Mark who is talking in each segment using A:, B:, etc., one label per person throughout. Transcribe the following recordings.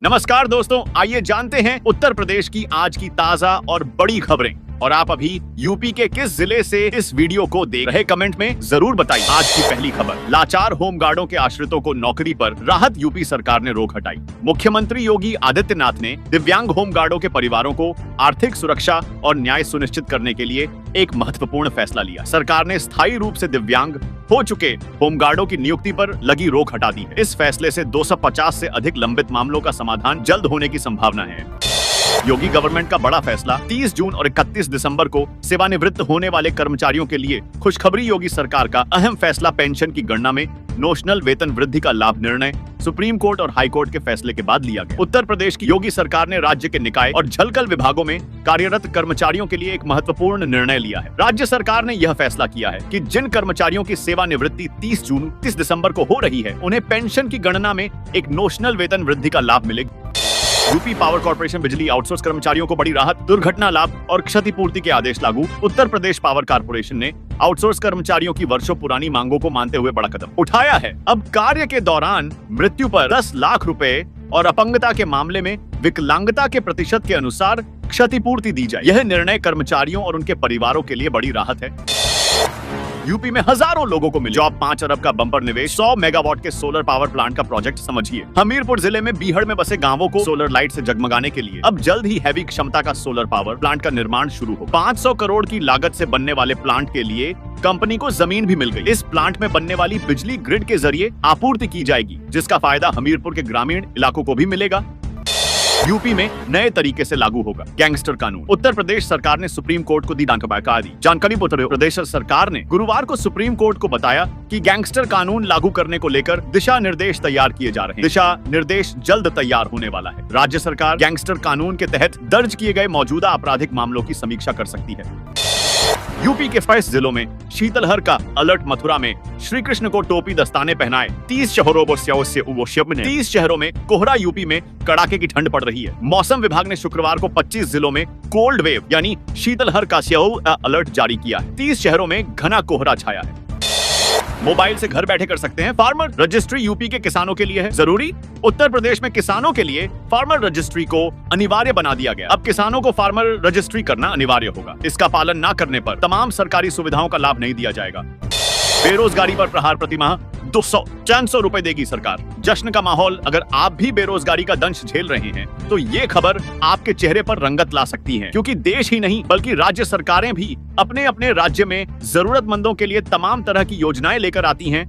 A: नमस्कार दोस्तों, आइए जानते हैं उत्तर प्रदेश की आज की ताजा और बड़ी खबरें। और आप अभी यूपी के किस जिले से इस वीडियो को देख रहे, कमेंट में जरूर बताइए। आज की पहली खबर, लाचार होमगार्डों के आश्रितों को नौकरी पर राहत, यूपी सरकार ने रोक हटाई। मुख्यमंत्री योगी आदित्यनाथ ने दिव्यांग होमगार्डों के परिवारों को आर्थिक सुरक्षा और न्याय सुनिश्चित करने के लिए एक महत्वपूर्ण फैसला लिया। सरकार ने स्थायी रूप से दिव्यांग हो चुके होमगार्डों की नियुक्ति पर लगी रोक हटा दी है। इस फैसले से 250 से अधिक लंबित मामलों का समाधान जल्द होने की संभावना है। योगी गवर्नमेंट का बड़ा फैसला, 30 जून और 31 दिसंबर को सेवानिवृत्त होने वाले कर्मचारियों के लिए खुशखबरी। योगी सरकार का अहम फैसला, पेंशन की गणना में नोशनल वेतन वृद्धि का लाभ निर्णय सुप्रीम कोर्ट और हाई कोर्ट के फैसले के बाद लिया गया। उत्तर प्रदेश की योगी सरकार ने राज्य के निकाय और झलकल विभागों में कार्यरत कर्मचारियों के लिए एक महत्वपूर्ण निर्णय लिया है। राज्य सरकार ने यह फैसला किया है कि जिन कर्मचारियों की सेवानिवृत्ति 30 जून 30 दिसंबर को हो रही है, उन्हें पेंशन की गणना में एक नोशनल वेतन वृद्धि का लाभ मिलेगा। यूपी पावर कॉर्पोरेशन बिजली आउटसोर्स कर्मचारियों को बड़ी राहत, दुर्घटना लाभ और क्षतिपूर्ति के आदेश लागू। उत्तर प्रदेश पावर कॉर्पोरेशन ने आउटसोर्स कर्मचारियों की वर्षों पुरानी मांगों को मानते हुए बड़ा कदम उठाया है। अब कार्य के दौरान मृत्यु पर 10 लाख रुपए और अपंगता के मामले में विकलांगता के प्रतिशत के अनुसार क्षतिपूर्ति दी जाए। यह निर्णय कर्मचारियों और उनके परिवारों के लिए बड़ी राहत है। यूपी में हजारों लोगों को मिले जॉब, 5 अरब का बम्पर निवेश, 100 मेगावाट के सोलर पावर प्लांट का प्रोजेक्ट समझिए। हमीरपुर जिले में बीहड़ में बसे गांवों को सोलर लाइट से जगमगाने के लिए अब जल्द ही हैवी क्षमता का सोलर पावर प्लांट का निर्माण शुरू हो। 500 करोड़ की लागत से बनने वाले प्लांट के लिए कंपनी को जमीन भी मिल गई। इस प्लांट में बनने वाली बिजली ग्रिड के जरिए आपूर्ति की जाएगी, जिसका फायदा हमीरपुर के ग्रामीण इलाकों को भी मिलेगा। यूपी में नए तरीके से लागू होगा गैंगस्टर कानून। उत्तर प्रदेश सरकार ने सुप्रीम कोर्ट को दी जानकारी। उत्तर प्रदेश सरकार ने गुरुवार को सुप्रीम कोर्ट को बताया कि गैंगस्टर कानून लागू करने को लेकर दिशा निर्देश तैयार किए जा रहे हैं। दिशा निर्देश जल्द तैयार होने वाला है। राज्य सरकार गैंगस्टर कानून के तहत दर्ज किए गए मौजूदा आपराधिक मामलों की समीक्षा कर सकती है। यूपी के 22 जिलों में शीतलहर का अलर्ट। मथुरा में श्री कृष्ण को टोपी दस्ताने पहनाए 30 शहरों में कोहरा। यूपी में कड़ाके की ठंड पड़ रही है। मौसम विभाग ने शुक्रवार को 25 जिलों में कोल्ड वेव यानी शीतलहर का अलर्ट जारी किया है। 30 शहरों में घना कोहरा छाया है। मोबाइल से घर बैठे कर सकते हैं फार्मर रजिस्ट्री। यूपी के किसानों के लिए है जरूरी। उत्तर प्रदेश में किसानों के लिए फार्मर रजिस्ट्री को अनिवार्य बना दिया गया। अब किसानों को फार्मर रजिस्ट्री करना अनिवार्य होगा। इसका पालन न करने पर तमाम सरकारी सुविधाओं का लाभ नहीं दिया जाएगा। बेरोजगारी पर प्रहार, प्रतिमाह 200-400 रुपए देगी सरकार। जश्न का माहौल। अगर आप भी बेरोजगारी का दंश झेल रहे हैं तो ये खबर आपके चेहरे पर रंगत ला सकती है, क्योंकि देश ही नहीं बल्कि राज्य सरकारें भी अपने अपने राज्य में जरूरतमंदों के लिए तमाम तरह की योजनाएं लेकर आती हैं।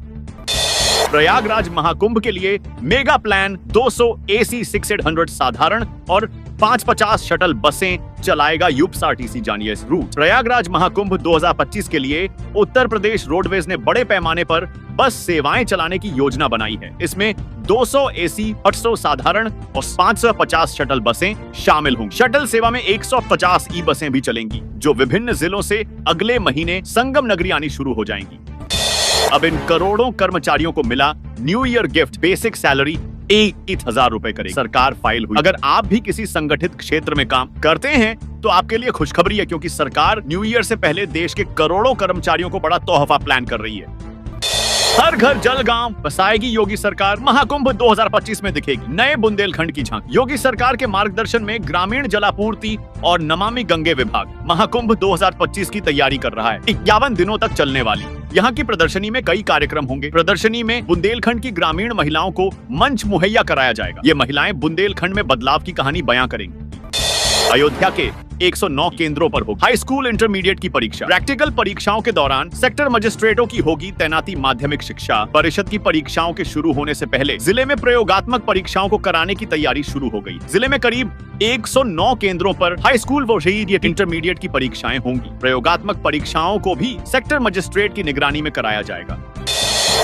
A: प्रयागराज महाकुंभ के लिए मेगा प्लान, 200 AC 600 साधारण और 550 शटल बसें चलाएगा यूपीएसआरटीसी। जानिए इस रूट। प्रयागराज महाकुंभ 2025 के लिए उत्तर प्रदेश रोडवेज ने बड़े पैमाने पर बस सेवाएं चलाने की योजना बनाई है। इसमें 200 AC, 800 साधारण और 550 शटल बसें शामिल होंगी। शटल सेवा में 150 ई बसें भी चलेंगी, जो विभिन्न जिलों से अगले महीने संगम नगरी आनी शुरू हो जाएंगी। अब इन करोड़ों कर्मचारियों को मिला new year gift. Basic salary 21,000 रुपए करेगी। सरकार फाइल हुई। अगर आप भी किसी संगठित क्षेत्र में काम करते हैं तो आपके लिए खुशखबरी है, क्योंकि सरकार न्यू ईयर से पहले देश के करोड़ों कर्मचारियों को बड़ा तोहफा प्लान कर रही है। हर घर जल गांव बसाएगी योगी सरकार। महाकुंभ 2025 में दिखेगी नए बुंदेलखंड की झांकी। योगी सरकार के मार्गदर्शन में ग्रामीण जलापूर्ति और नमामि गंगे विभाग महाकुंभ 2025 की तैयारी कर रहा है। 51 दिनों तक चलने वाली यहाँ की प्रदर्शनी में कई कार्यक्रम होंगे। प्रदर्शनी में बुंदेलखंड की ग्रामीण महिलाओं को मंच मुहैया कराया जाएगा। ये महिलाएं बुंदेलखंड में बदलाव की कहानी बयां करेंगी। अयोध्या के 109 केंद्रों पर होगी हाई स्कूल इंटरमीडिएट की परीक्षा। प्रैक्टिकल परीक्षाओं के दौरान सेक्टर मजिस्ट्रेटों की होगी तैनाती। माध्यमिक शिक्षा परिषद की परीक्षाओं के शुरू होने से पहले जिले में प्रयोगात्मक परीक्षाओं को कराने की तैयारी शुरू हो गई। जिले में करीब 109 केंद्रों पर हाई स्कूल व इंटरमीडिएट की परीक्षाएं होंगी। प्रयोगात्मक परीक्षाओं को भी सेक्टर मजिस्ट्रेट की निगरानी में कराया जाएगा।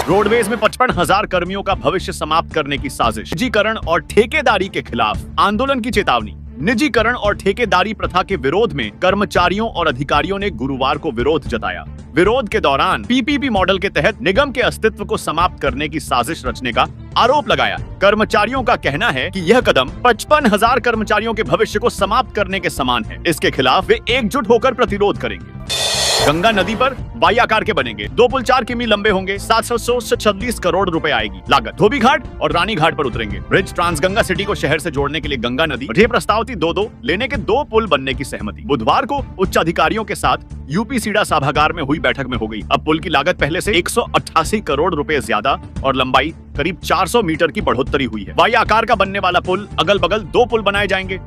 A: रोडवेज में 55,000 कर्मियों का भविष्य समाप्त करने की साजिश। निजीकरण और ठेकेदारी के खिलाफ आंदोलन की चेतावनी। निजीकरण और ठेकेदारी प्रथा के विरोध में कर्मचारियों और अधिकारियों ने गुरुवार को विरोध जताया। विरोध के दौरान पीपीपी मॉडल के तहत निगम के अस्तित्व को समाप्त करने की साजिश रचने का आरोप लगाया। कर्मचारियों का कहना है कि यह कदम 55,000 कर्मचारियों के भविष्य को समाप्त करने के समान है। इसके खिलाफ वे एकजुट होकर प्रतिरोध करेंगे। गंगा नदी पर वाई आकार के बनेंगे। 2 पुल 4 किमी लंबे होंगे। 746 करोड़ रुपए आएगी लागत। धोबी घाट और रानी घाट पर उतरेंगे। ब्रिज ट्रांसगंगा सिटी को शहर से जोड़ने के लिए गंगा नदी। ये प्रस्ताव थी 2-2 लेने के 2 पुल बनने की सहमति। बुधवार को उच्च अधिकारियों के साथ यूपी सीडा सभागार में हुई बैठक में हो गई। अब पुल की लागत पहले से 188 करोड़ रुपए ज्यादा और लंबाई करीब 400 मीटर की बढ़ोतरी हुई है। वाई आकार का बनने वाला पुल, अगल बगल 2 पुल बनाए जाएंगे।